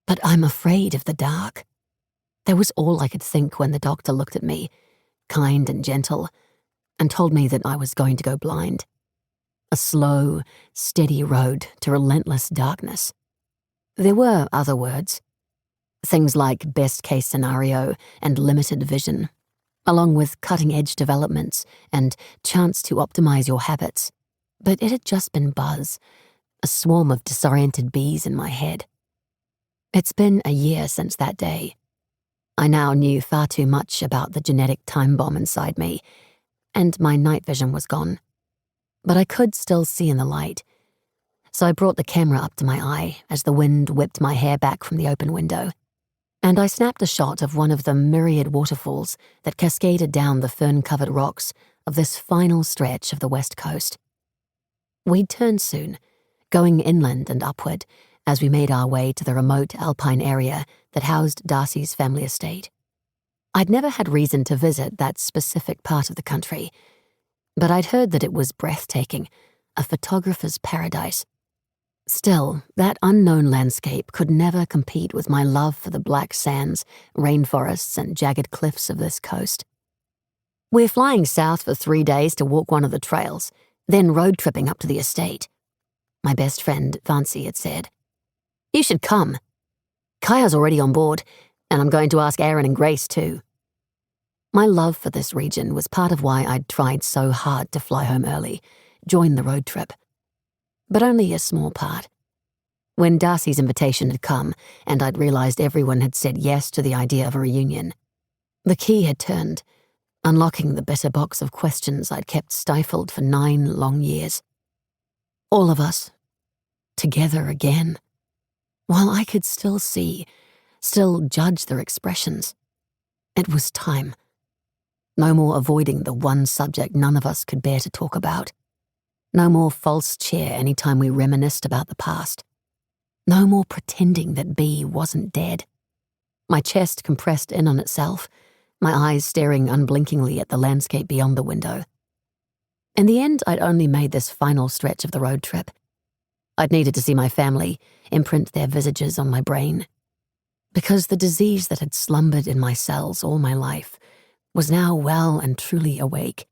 But I'm afraid of the dark. That was all I could think when the doctor looked at me, kind and gentle, and told me that I was going to go blind. A slow, steady road to relentless darkness. There were other words. Things like best-case scenario and limited vision, along with cutting-edge developments and chance to optimize your habits. But it had just been buzz, a swarm of disoriented bees in my head. It's been a year since that day. I now knew far too much about the genetic time bomb inside me, and my night vision was gone. But I could still see in the light, so I brought the camera up to my eye as the wind whipped my hair back from the open window, and I snapped a shot of one of the myriad waterfalls that cascaded down the fern-covered rocks of this final stretch of the west coast. We'd turn soon, going inland and upward as we made our way to the remote alpine area that housed Darcy's family estate. I'd never had reason to visit that specific part of the country, but I'd heard that it was breathtaking, a photographer's paradise. Still, that unknown landscape could never compete with my love for the black sands, rainforests, and jagged cliffs of this coast. We're flying south for 3 days to walk one of the trails, then road tripping up to the estate, my best friend Vancy had said. You should come. Kaya's already on board, and I'm going to ask Aaron and Grace too. My love for this region was part of why I'd tried so hard to fly home early, join the road trip. But only a small part. When Darcy's invitation had come, and I'd realized everyone had said yes to the idea of a reunion, the key had turned, unlocking the bitter box of questions I'd kept stifled for 9 long years. All of us, together again, while I could still see, still judge their expressions. It was time. No more avoiding the one subject none of us could bear to talk about. No more false cheer any time we reminisced about the past. No more pretending that B wasn't dead. My chest compressed in on itself, my eyes staring unblinkingly at the landscape beyond the window. In the end, I'd only made this final stretch of the road trip. I'd needed to see my family, imprint their visages on my brain. Because the disease that had slumbered in my cells all my life was now well and truly awake.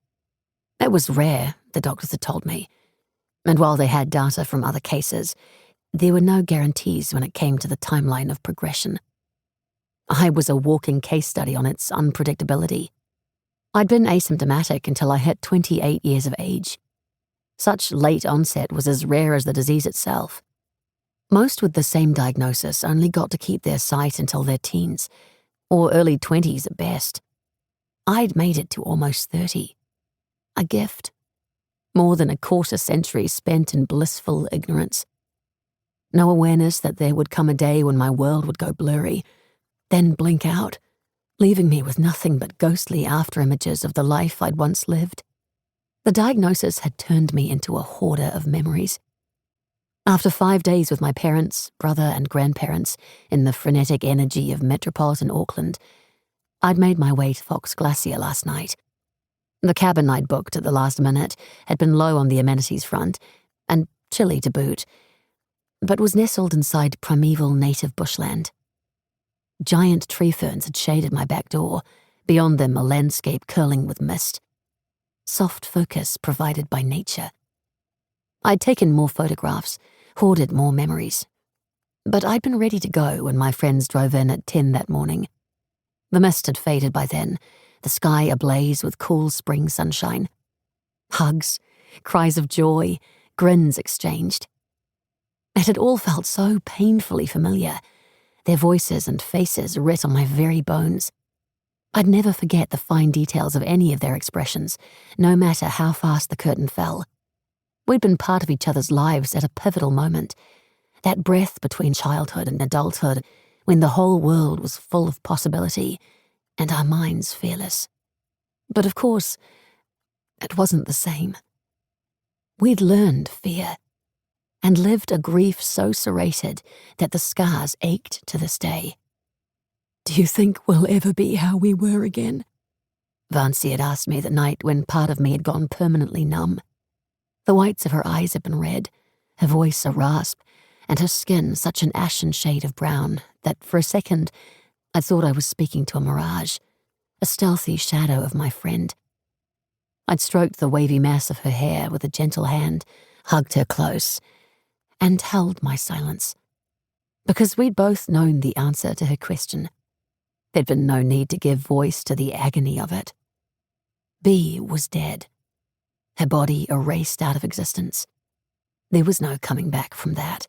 It was rare, the doctors had told me, and while they had data from other cases, there were no guarantees when it came to the timeline of progression. I was a walking case study on its unpredictability. I'd been asymptomatic until I hit 28 years of age. Such late onset was as rare as the disease itself. Most with the same diagnosis only got to keep their sight until their teens, or early 20s at best. I'd made it to almost 30. A gift. More than a quarter century spent in blissful ignorance. No awareness that there would come a day when my world would go blurry, then blink out, leaving me with nothing but ghostly afterimages of the life I'd once lived. The diagnosis had turned me into a hoarder of memories. After 5 days with my parents, brother, and grandparents in the frenetic energy of metropolitan Auckland, I'd made my way to Fox Glacier last night. The cabin I'd booked at the last minute had been low on the amenities front, and chilly to boot, but was nestled inside primeval native bushland. Giant tree ferns had shaded my back door, beyond them a landscape curling with mist. Soft focus provided by nature. I'd taken more photographs, hoarded more memories. But I'd been ready to go when my friends drove in at 10 that morning. The mist had faded by then, the sky ablaze with cool spring sunshine. Hugs, cries of joy, grins exchanged. It had all felt so painfully familiar, their voices and faces writ on my very bones. I'd never forget the fine details of any of their expressions, no matter how fast the curtain fell. We'd been part of each other's lives at a pivotal moment, that breath between childhood and adulthood when the whole world was full of possibility and our minds fearless. But of course, it wasn't the same. We'd learned fear and lived a grief so serrated that the scars ached to this day. "Do you think we'll ever be how we were again?" Vancy had asked me that night when part of me had gone permanently numb. The whites of her eyes had been red, her voice a rasp, and her skin such an ashen shade of brown that for a second I thought I was speaking to a mirage, a stealthy shadow of my friend. I'd stroked the wavy mass of her hair with a gentle hand, hugged her close, and held my silence. Because we'd both known the answer to her question. There'd been no need to give voice to the agony of it. B was dead, her body erased out of existence. There was no coming back from that.